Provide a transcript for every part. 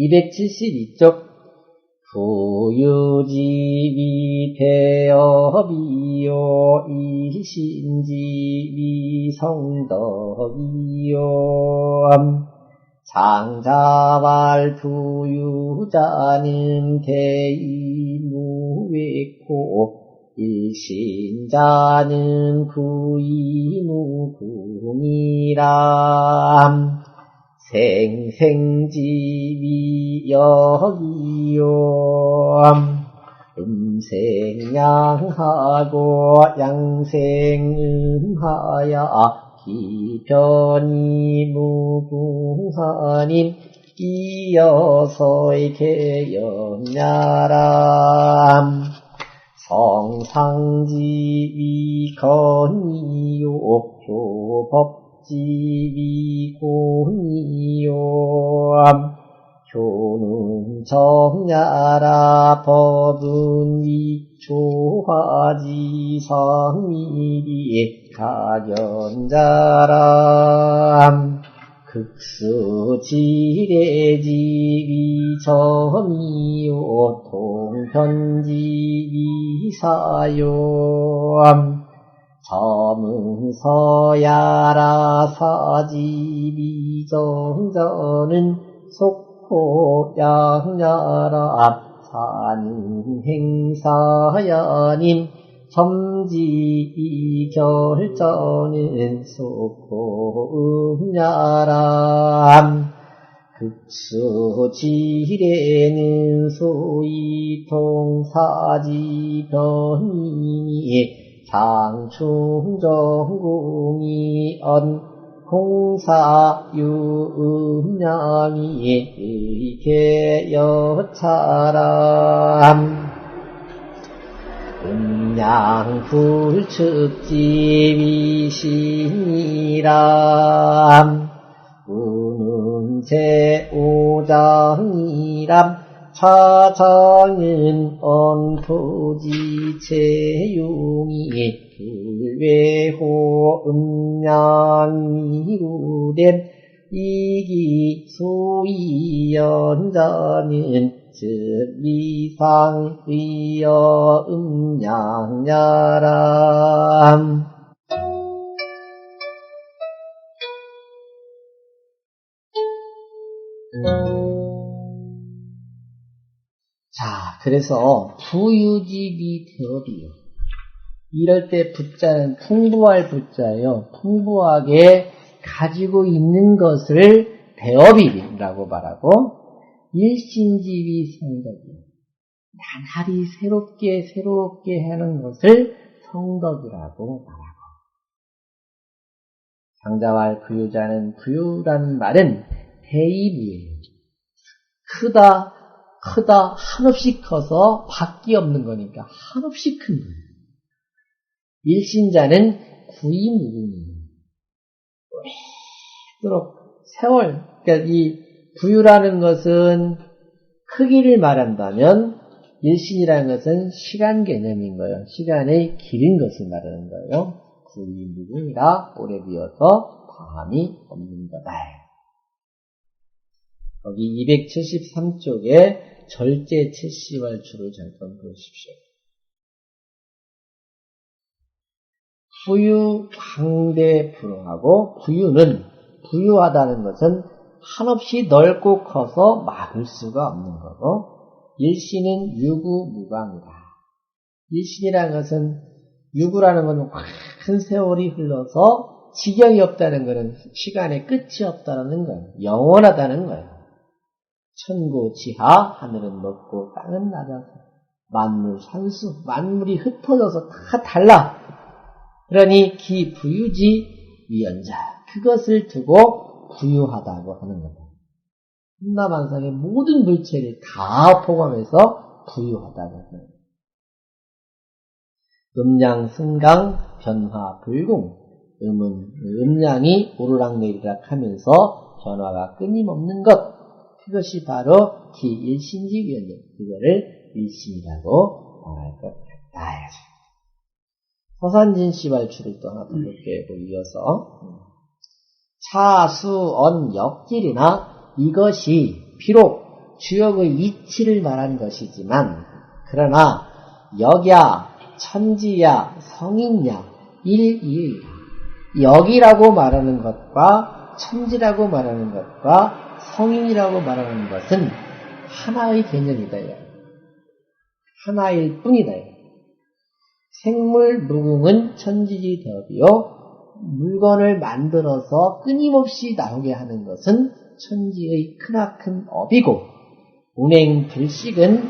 272쪽 부유지위 대업이요 이신지위 성덕이요 장자발 부유자는 대이무외코 일신자는 구이무궁이라 생생지위 여기요 음생양하고 양생음하야 기편이 무궁하님 이여서의 개연야람 성상지위 건이요 교법지위 곤이요 교는 정야라 법은 위초화지 성미리 가견자람 극수지례지위 점이요 통편지위 사요 점은서야라 사지위 정전은 속호양야라 사는 행사야님 점지이 결정은 속호음야람 극수지례는 소이통사지 변이니 장충정궁이 공사유음양이 의계여차람 음양불측지위신이람 운운제오장이람 차장은 언토지체용이 불외호 음양이루된 이기소이연자는 즉미상의여 음양야람 자, 그래서 부유지비 태업이요. 이럴 때 부자는 풍부할 부자예요. 풍부하게 가지고 있는 것을 대업이라고 말하고 일신지비 성덕이요. 나날이 새롭게 하는 것을 성덕이라고 말하고 장자왈 부유자는 부유라는 말은 대이부예요. 크다 한없이 커서 밖이 없는 거니까 한없이 큰 거예요. 일신자는 구이무궁이에요. 오래도록 세월, 그러니까 이 부유라는 것은 크기를 말한다면 일신이라는 것은 시간 개념인 거예요. 시간의 길은 것을 말하는 거예요. 구이무궁이라 오래 비어서 다함이 없는 거다. 여기 273쪽에 절제 채시왈추를 잠깐 보십시오. 부유 광대 불허하고 부유하다는 것은 한없이 넓고 커서 막을 수가 없는 거고 일신은 유구무광이다. 일신이라는 것은 유구라는 것은 큰 세월이 흘러서 지경이 없다는 것은 시간에 끝이 없다는 거예요. 영원하다는 거예요. 천고지하 하늘은 높고 땅은 낮아서 만물 산수 만물이 흩어져서 다 달라. 그러니 기부유지 위연자 그것을 두고 부유하다고 하는 거다. 한나만상의 모든 물체를 다 포함해서 부유하다고 하는 거다. 음양 승강 변화 불공 음은 음양이 오르락내리락 하면서 변화가 끊임없는 것 그것이 바로 기일신지위원장 그거를 일신이라고 말할 것 같다. 서산진시발추를 또 하나 더 볼게요. 이어서 차수언 역질이나 이것이 비록 주역의 위치를 말한 것이지만 그러나 역야, 천지야, 성인야, 일이야. 역이라고 말하는 것과 천지라고 말하는 것과 성인이라고 말하는 것은 하나의 개념이다. 하나일 뿐이다. 생물 무궁은 천지지 대업이요. 물건을 만들어서 끊임없이 나오게 하는 것은 천지의 크나큰 업이고, 운행불식은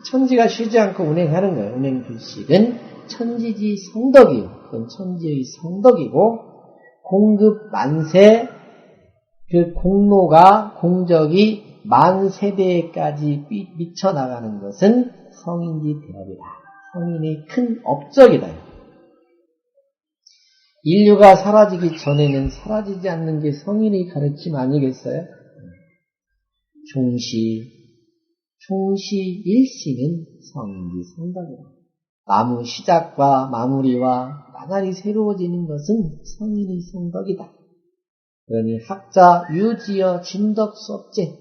천지가 쉬지 않고 운행하는 거예요. 운행불식은 천지지 성덕이요. 그건 천지의 성덕이고, 공급 만세, 그 공로가, 공적이 만 세대까지 미쳐나가는 것은 성인지 대업이다. 성인의 큰 업적이다. 인류가 사라지기 전에는 사라지지 않는 게 성인의 가르침 아니겠어요? 총시일시는 성인지 성덕이다. 나무 시작과 마무리와 나날이 새로워지는 것은 성인의 성덕이다. 그러니 학자 유지어 진덕 수업제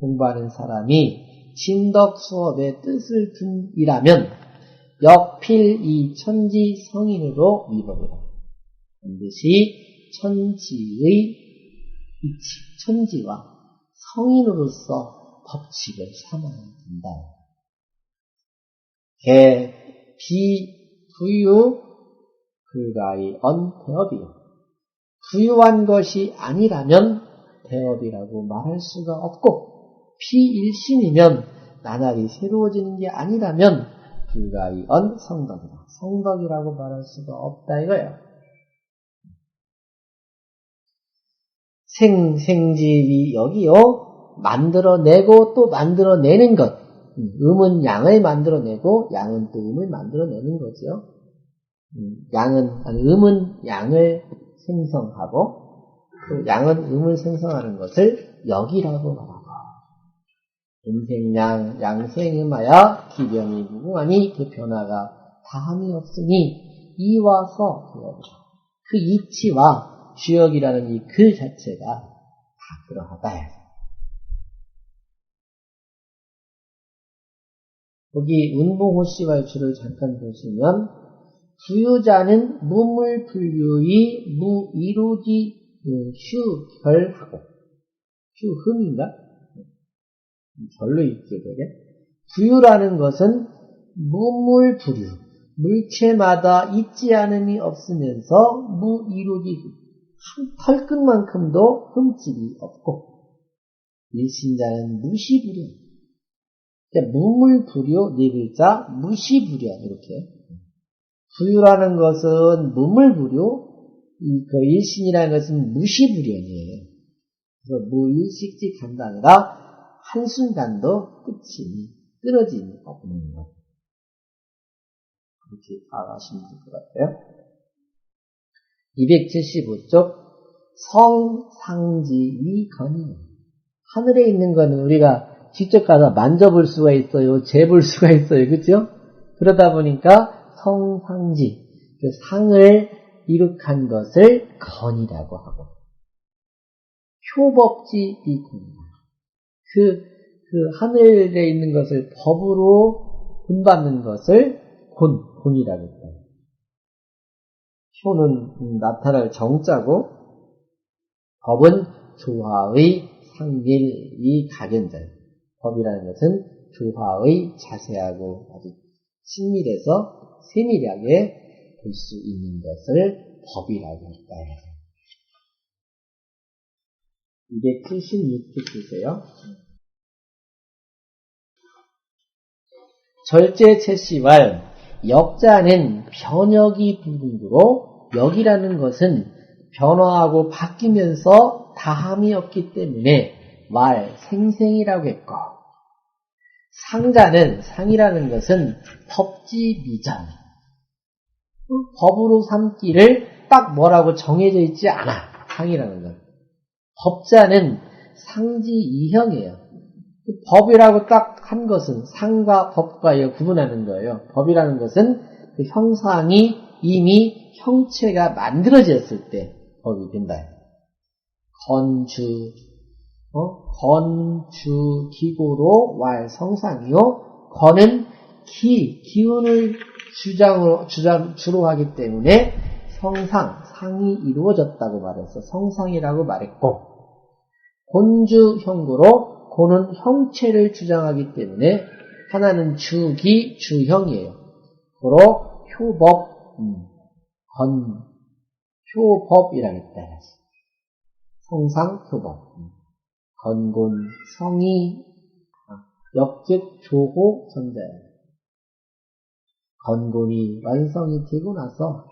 공부하는 사람이 진덕 수업의 뜻을 둔이라면 역필 이 천지 성인으로 위법이다. 반드시 천지의 이치, 천지와 성인으로서 법칙을 삼아야 된다. 개, 비, 부유, 그가의 언대업이요. 부유한 것이 아니라면 대업이라고 말할 수가 없고, 피일신이면 나날이 새로워지는 게 아니라면 그가의 언성덕이다. 성덕이라고 말할 수가 없다 이거예요. 생지위 여기요. 만들어내고 또 만들어내는 것. 음은 양을 만들어내고 양은 또 음을 만들어내는 거죠. 음은 양을 생성하고 또 양은 음을 생성하는 것을 역이라고 말하고, 음생양 양생음하여 기병이 무궁하니 그 변화가 다함이 없으니 이와서 되어보라. 그 이치와 주역이라는 이 글 자체가 다 그러하다. 여기 운봉호씨발주를 잠깐 보시면 부유자는 무물불유의 무이루지 휴결하고, 휴흠인가? 절로 있죠, 되게. 부유라는 것은 무물불유, 물체마다 있지 않음이 없으면서 무이루지, 한 털끝만큼도 흠집이 없고, 일신자는 무시불유. 그러니까 무물불유 네 글자, 무시불유 이렇게. 불유라는 것은 무물불유, 그 일신이라는 것은 무시불연이에요. 그래서 무일식직한다 아니라 한순간도 끝이 끊어짐이 없는 것. 그렇게 알아시면 될 것 같아요. 275쪽 성상지위건이에요. 하늘에 있는 거는 우리가 직접 가서 만져볼 수가 있어요. 재볼 수가 있어요. 그렇죠? 그러다 보니까 성상지, 그 상을 이룩한 것을 건이라고 하고, 효법지이건이다. 그 하늘에 있는 것을 법으로 본받는 것을 곤이라고 했다. 효는 나타날 정자고, 법은 조화의 상밀이 가견자예요. 법이라는 것은 조화의 자세하고 아주 친밀해서 세밀하게 볼 수 있는 것을 법이라고 했다. 276쪽 보세요. 절제채시왈 역자는 변역이 불분구로, 역이라는 것은 변화하고 바뀌면서 다함이 없기 때문에 왈 생생이라고 했고, 상자는, 상이라는 것은 법지미정, 법으로 삼기를 딱 뭐라고 정해져 있지 않아. 상이라는 건. 법자는 상지이형이에요. 법이라고 딱 한 것은 상과 법과 구분하는 거예요. 법이라는 것은 그 형상이 이미 형체가 만들어졌을 때 법이 된다. 건주, 건, 주, 기고로 왈 성상이요. 건은 기운을 주로 하기 때문에 성상, 상이 이루어졌다고 말해서 성상이라고 말했고, 곤주 형구로 곤은 형체를 주장하기 때문에 하나는 주기, 주형이에요. 고로 효법, 효법이라고 했다. 성상, 효법. 건곤, 성이, 역즉 조호, 선자예요. 건곤이 완성이 되고 나서,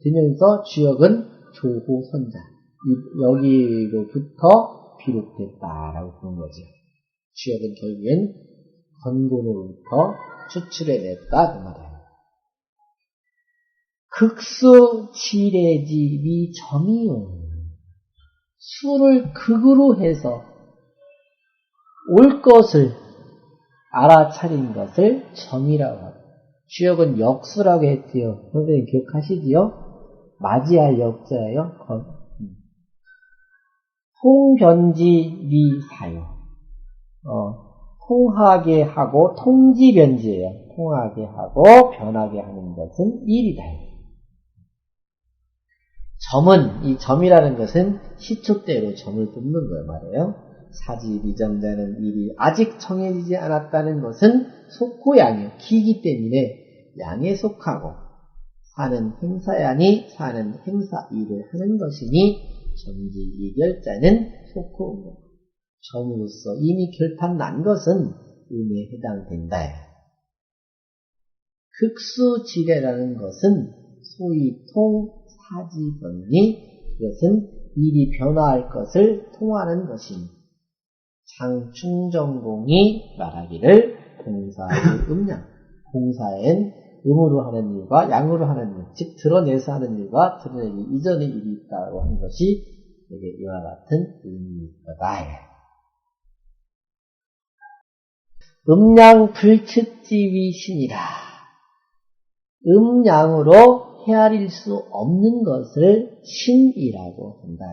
되면서 주역은 조호, 선자. 여기로부터 비롯됐다라고 보는 거죠. 주역은 결국엔 건곤으로부터 추출해냈다, 그 말이에요. 극수 지례지 미점이요. 수를 극으로 해서 올 것을 알아차린 것을 점이라고 하고, 주역은 역수라고 했지요. 선생님 기억하시지요? 맞이할 역자예요. 통변지 미사요. 통하게 하고 통지변지예요. 통하게 하고 변하게 하는 것은 일이다. 점은, 이 점이라는 것은 시초대로 점을 뽑는 거예요, 말이에요. 사지 비정자는 일이 아직 정해지지 않았다는 것은 속고양이요. 기이기 때문에 양에 속하고, 사는 행사양이 사는 행사 일을 하는 것이니 점지 이결자는 속고 점으로서 이미 결판 난 것은 음에 해당된다. 극수지례라는 것은 소위 통사지변이, 그것은 일이 변화할 것을 통하는 것이니, 장충전공이 말하기를 공사의 음양, 공사엔 음으로 하는 일과 양으로 하는 일, 즉 드러내서 하는 일과 드러내기 이전의 일이 있다고 하는 것이 이와 같은 의미이다. 음양 불측지위 신이라. 음양으로 헤아릴 수 없는 것을 신이라고 한다.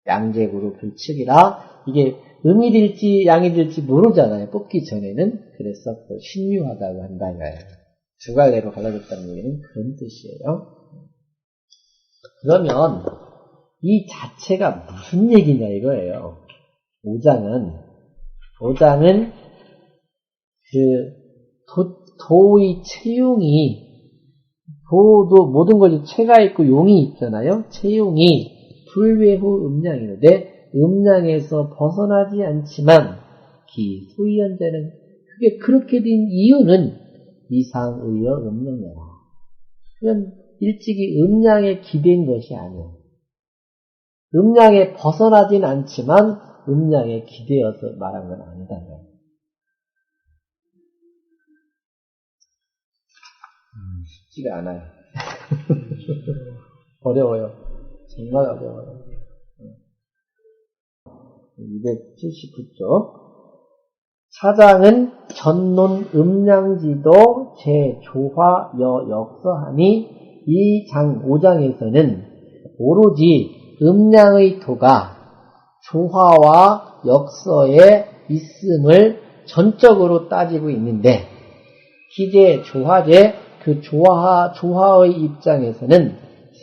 양재구로 불측이라. 이게 음이 될지 양이 될지 모르잖아요. 뽑기 전에는. 그래서 신유하다고 한다. 두 갈래로 갈라졌다는 얘기는 그런 뜻이에요. 그러면 이 자체가 무슨 얘기냐 이거예요. 오장은 도의 채용이, 도도 모든 것이 채가 있고 용이 있잖아요. 채용이 불외후 음양이는데, 음양에서 벗어나지 않지만 소위현자는 그게 그렇게 된 이유는 이상의여 음양이라. 그건 일찍이 음양에 기댄 것이 아니에요. 음양에 벗어나진 않지만 음양에 기대어서 말한 건 아니다. 쉽지가 않아요. 어려워요. 정말 어려워요. 279쪽. 차장은 전론 음양지도 제조화 역서하니 이 장 5장에서는 오로지 음양의 도가 조화와 역서에 있음을 전적으로 따지고 있는데, 기재 조화제 그 조화의 입장에서는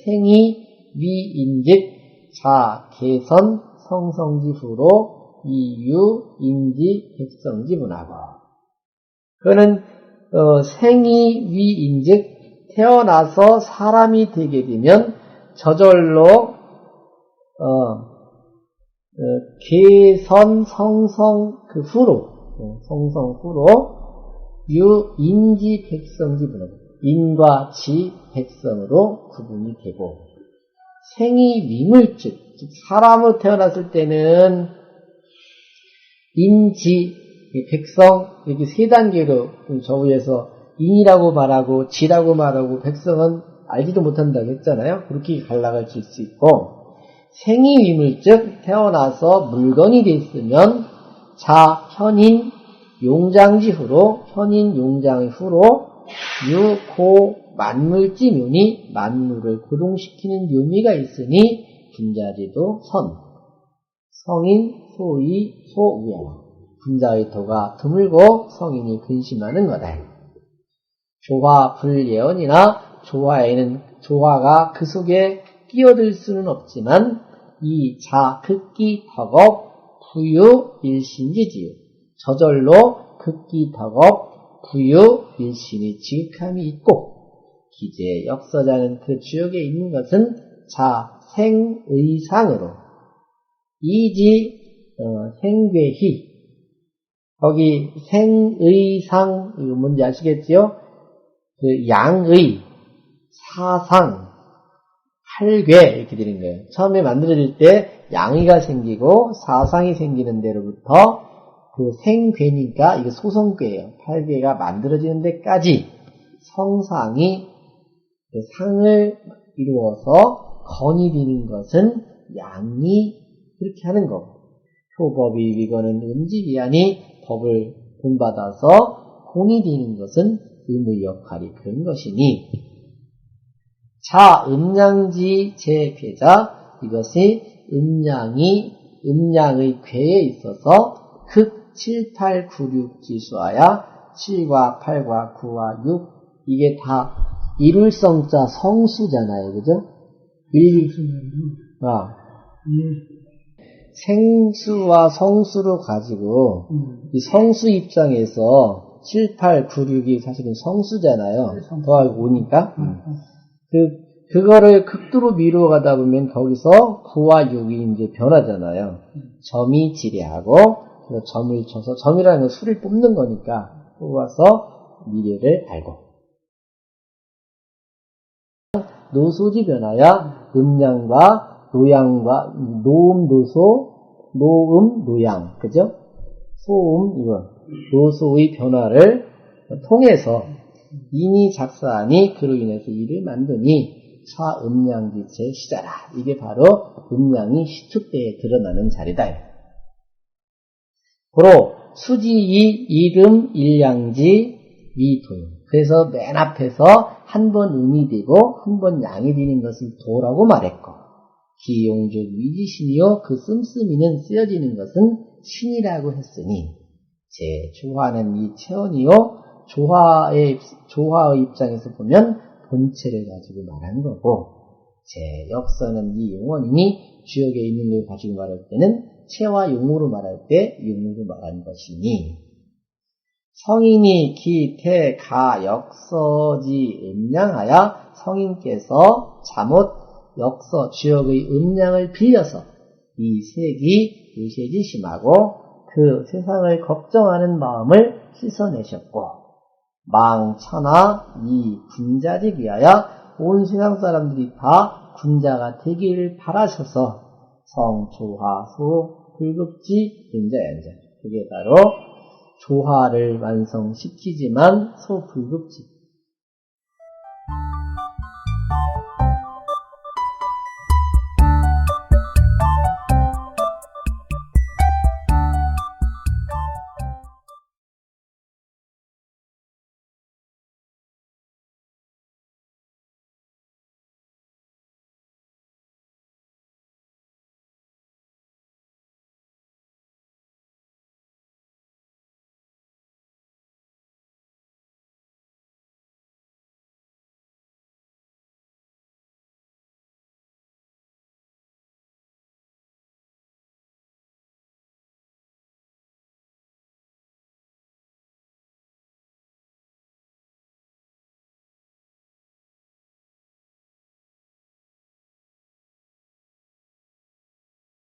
생이 위인즉 자 개선 성성지후로 이유 인지 백성지 문하고, 그는 생이 위인즉 태어나서 사람이 되게 되면 저절로 개선 성성 그 후로 성성 후로 유 인지 백성지 문하고, 인과 지 백성으로 구분이 되고, 생이 위물즉 즉 사람으로 태어났을 때는 인지 백성 이렇게 세 단계로 저 위에서 인이라고 말하고 지라고 말하고 백성은 알지도 못한다고 했잖아요. 그렇게 갈라갈 수 있고, 생이 위물즉 태어나서 물건이 됐으면 자 현인 용장지 후로 현인 용장의 후로 유고 만물지 묘니 만물을 고동시키는 묘미가 있으니 분자지도 선 성인, 소의, 소우야. 분자의 도가 드물고 성인이 근심하는 거다. 조화 불예언이나 조화가 그 속에 끼어들 수는 없지만 이 자 극기 덕업 부유 일신지지요. 저절로 극기 덕업 부유 일신이 지극함이 있고 기재 역서자는 그 주역에 있는 것은 자 생의상으로 이지 생괴희 거기 생의상 이거 뭔지 아시겠지요? 그 양의 사상 팔괴 이렇게 되는 거예요. 처음에 만들어질 때 양의가 생기고 사상이 생기는 데로부터 그 생괴니까 이거 소성괴예요. 팔괴가 만들어지는 데까지 성상이 그 상을 이루어서 건이 되는 것은 양이 그렇게 하는 거고 표법이 위거는 음지기하니 법을 본받아서 공이 되는 것은 음의 역할이 그런 것이니 자 음양지 제괴자 이것이 음양의 괴에 있어서 극 7, 8, 9, 6 지수하야 7과 8과 9와 6 이게 다 일울성자 성수잖아요. 그죠? 생수와 성수로 가지고 이 성수 입장에서 7, 8, 9, 6이 사실은 성수잖아요. 더하고 5니까. 그거를 극도로 미루어 가다 보면 거기서 9와 6이 이제 변하잖아요. 점이 지례하고, 그래서 점을 쳐서, 점이라는 건 수를 뽑는 거니까, 뽑아서 미래를 알고. 노소지 변화야, 음양과 노양과, 노음, 노소, 노음, 노양. 그죠? 소음, 이거. 노소의 변화를 통해서, 인이 작사하니 그로 인해서 이를 만드니 차 음양지체 시자라. 이게 바로 음양이 시축대에 드러나는 자리다. 고로 수지이 이름 일양지 위도요. 그래서 맨 앞에서 한 번 음이 되고 한 번 양이 되는 것을 도라고 말했고 기용적 위지신이요 그 씀씀이는 쓰여지는 것은 신이라고 했으니 제 조화는 이 체언이요 조화의 입장에서 보면 본체를 가지고 말한 거고, 제 역서는 이 용언이니 주역에 있는 걸 가지고 말할 때는 체와 용으로 말할 때 용으로 말한 것이니, 성인이 기, 태, 가, 역서지 음양하여 성인께서 잠옷, 역서, 주역의 음양을 빌려서 이 색이 의세지심하고 그 세상을 걱정하는 마음을 씻어내셨고, 망천하 이 군자직 위하여 온 세상 사람들이 다 군자가 되기를 바라셔서 성조화소 불급지 인자연자 그게 바로 조화를 완성시키지만 소불급지